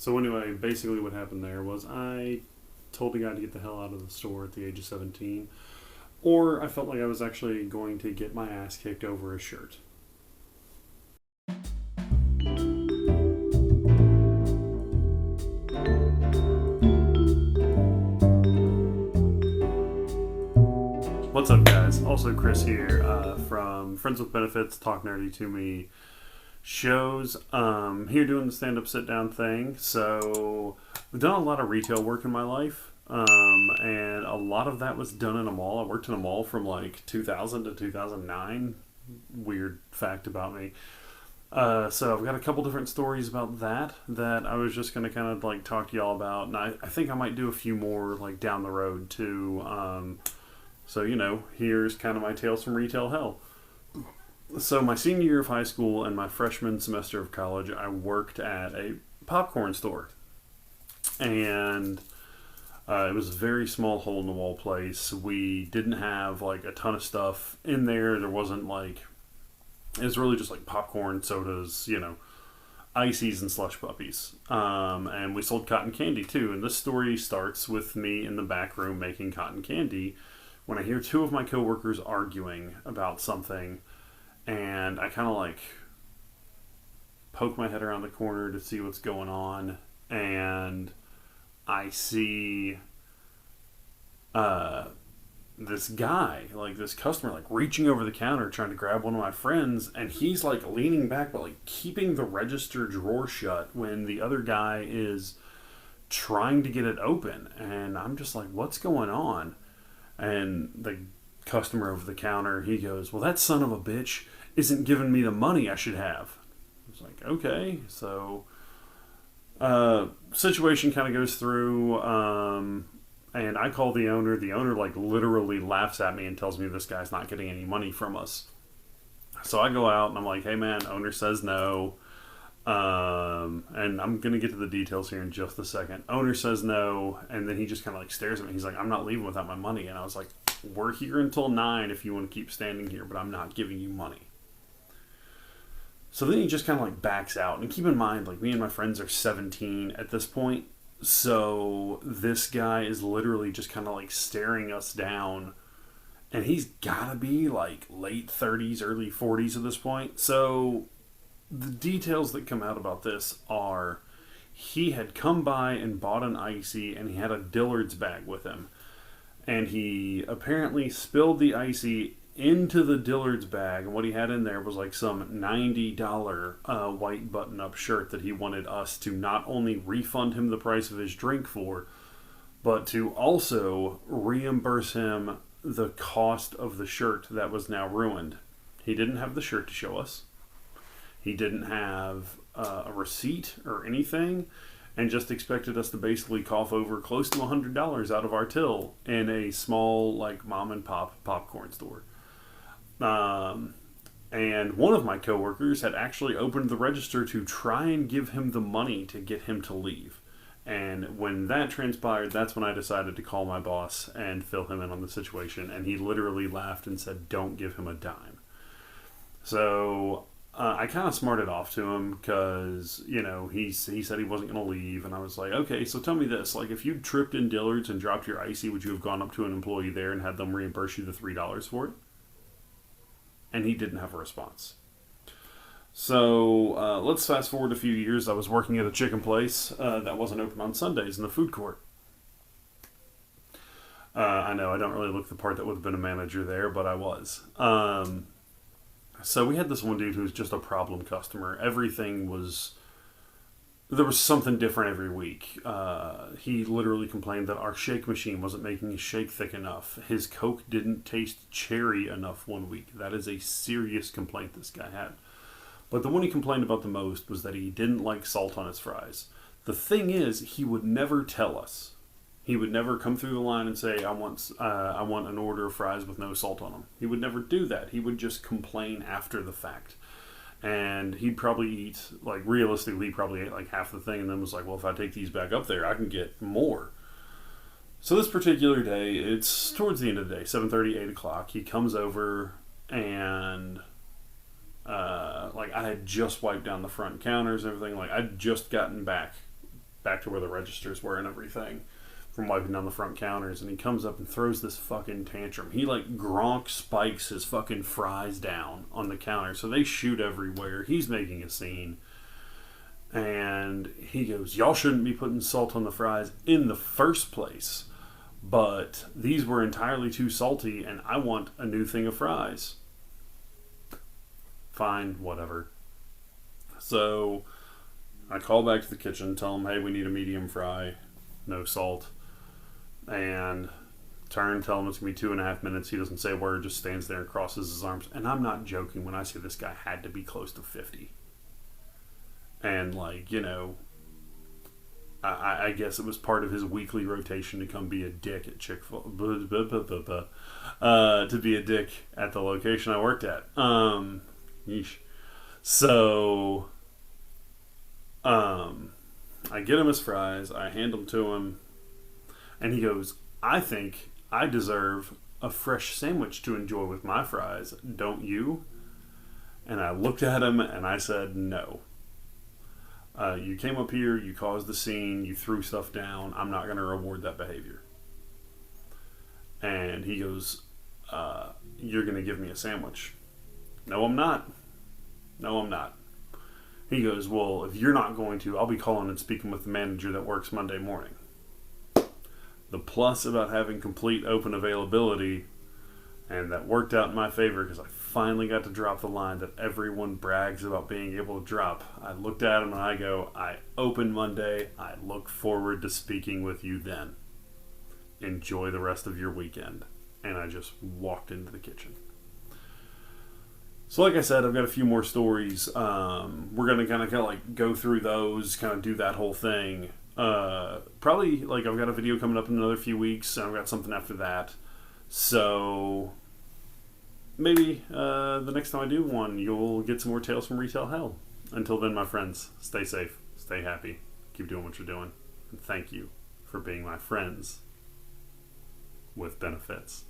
So anyway, basically what happened there was I told the guy to get the hell out of the store at the age of 17, or I felt like I was actually going to get my ass kicked over a shirt. What's up, guys? Also, Chris here from Friends with Benefits, Talk Nerdy to Me shows. Here doing the stand-up sit-down thing. So, I've done a lot of retail work in my life, and a lot of that was done in a mall. I worked in a mall from like 2000 to 2009. Weird fact about me. So I've got a couple different stories about that I was just going to kind of like talk to y'all about, and I think I might do a few more like down the road too. So, here's kind of my tales from retail hell. So, my senior year of high school and my freshman semester of college, I worked at a popcorn store. And it was a very small hole in the wall place. We didn't have like a ton of stuff in there. There wasn't like, it was really just like popcorn, sodas, ices and slush puppies. And we sold cotton candy too. And this story starts with me in the back room making cotton candy when I hear two of my coworkers arguing about something, and I kind of like poke my head around the corner to see what's going on, and I see this guy, like this customer, like reaching over the counter trying to grab one of my friends, and he's like leaning back but like keeping the register drawer shut when the other guy is trying to get it open, and I'm just like, what's going on? And the customer over the counter, he goes, well, that son of a bitch isn't giving me the money I should have. I was like, okay. So, situation kind of goes through, and I call the owner. The owner, like, literally laughs at me and tells me this guy's not getting any money from us. So I go out, and I'm like, hey, man, owner says no. And I'm going to get to the details here in just a second. Owner says no, and then he just kind of like stares at me. He's like, I'm not leaving without my money. And I was like, we're here until 9 if you want to keep standing here, but I'm not giving you money. So then he just kind of like backs out. And keep in mind, like, me and my friends are 17 at this point. So this guy is literally just kind of like staring us down. And he's got to be like late 30s, early 40s at this point. So the details that come out about this are he had come by and bought an icy, and he had a Dillard's bag with him. And he apparently spilled the icy into the Dillard's bag, and what he had in there was like some $90 white button-up shirt that he wanted us to not only refund him the price of his drink for, but to also reimburse him the cost of the shirt that was now ruined. He didn't have the shirt to show us. He didn't have a receipt or anything, and just expected us to basically cough over close to $100 out of our till in a small, like, mom and pop popcorn store. And one of my coworkers had actually opened the register to try and give him the money to get him to leave. And when that transpired, that's when I decided to call my boss and fill him in on the situation. And he literally laughed and said, don't give him a dime. So I kind of smarted off to him because, he said he wasn't going to leave. And I was like, okay, so tell me this. Like, if you tripped in Dillard's and dropped your icy, would you have gone up to an employee there and had them reimburse you the $3 for it? And he didn't have a response. So let's fast forward a few years. I was working at a chicken place that wasn't open on Sundays in the food court. I know I don't really look the part that would have been a manager there, but I was. So we had this one dude who was just a problem customer. There was something different every week. He literally complained that our shake machine wasn't making his shake thick enough. His Coke didn't taste cherry enough one week. That is a serious complaint this guy had. But the one he complained about the most was that he didn't like salt on his fries. The thing is, he would never tell us. He would never come through the line and say, I want an order of fries with no salt on them. He would never do that. He would just complain after the fact. And he'd probably eat, like, realistically, he probably ate like half the thing and then was like, well, if I take these back up there, I can get more. So this particular day, it's towards the end of the day, 7:30, 8 o'clock. He comes over and like, I had just wiped down the front counters and everything. Like, I'd just gotten back back to where the registers were and everything from wiping down the front counters, and he comes up and throws this fucking tantrum. He like Gronk spikes his fucking fries down on the counter, so they shoot everywhere. He's making a scene, and he goes, "Y'all shouldn't be putting salt on the fries in the first place, but these were entirely too salty, and I want a new thing of fries." Fine, whatever. So I call back to the kitchen, tell them, "Hey, we need a medium fry, no salt." And tell him it's going to be 2.5 minutes. He doesn't say a word, just stands there and crosses his arms. And I'm not joking when I say this guy had to be close to 50. And, like, you know, I guess it was part of his weekly rotation to come be a dick at Chick-fil-A. To be a dick at the location I worked at. Yeesh. So, I get him his fries. I hand them to him. And he goes, "I think I deserve a fresh sandwich to enjoy with my fries, don't you?" And I looked at him and I said, "No. You came up here, you caused the scene, you threw stuff down. I'm not going to reward that behavior." And he goes, "You're going to give me a sandwich." "No, I'm not. No, I'm not." He goes, "Well, if you're not going to, I'll be calling and speaking with the manager that works Monday morning." The plus about having complete open availability, and that worked out in my favor because I finally got to drop the line that everyone brags about being able to drop. I looked at him and I go, "I open Monday. I look forward to speaking with you then. Enjoy the rest of your weekend." And I just walked into the kitchen. So like I said, I've got a few more stories. We're going to kind of like go through those, kind of do that whole thing. Probably, like, I've got a video coming up in another few weeks, and I've got something after that. So maybe the next time I do one, you'll get some more Tales from Retail Hell. Until then, my friends, stay safe, stay happy, keep doing what you're doing, and thank you for being my friends with benefits.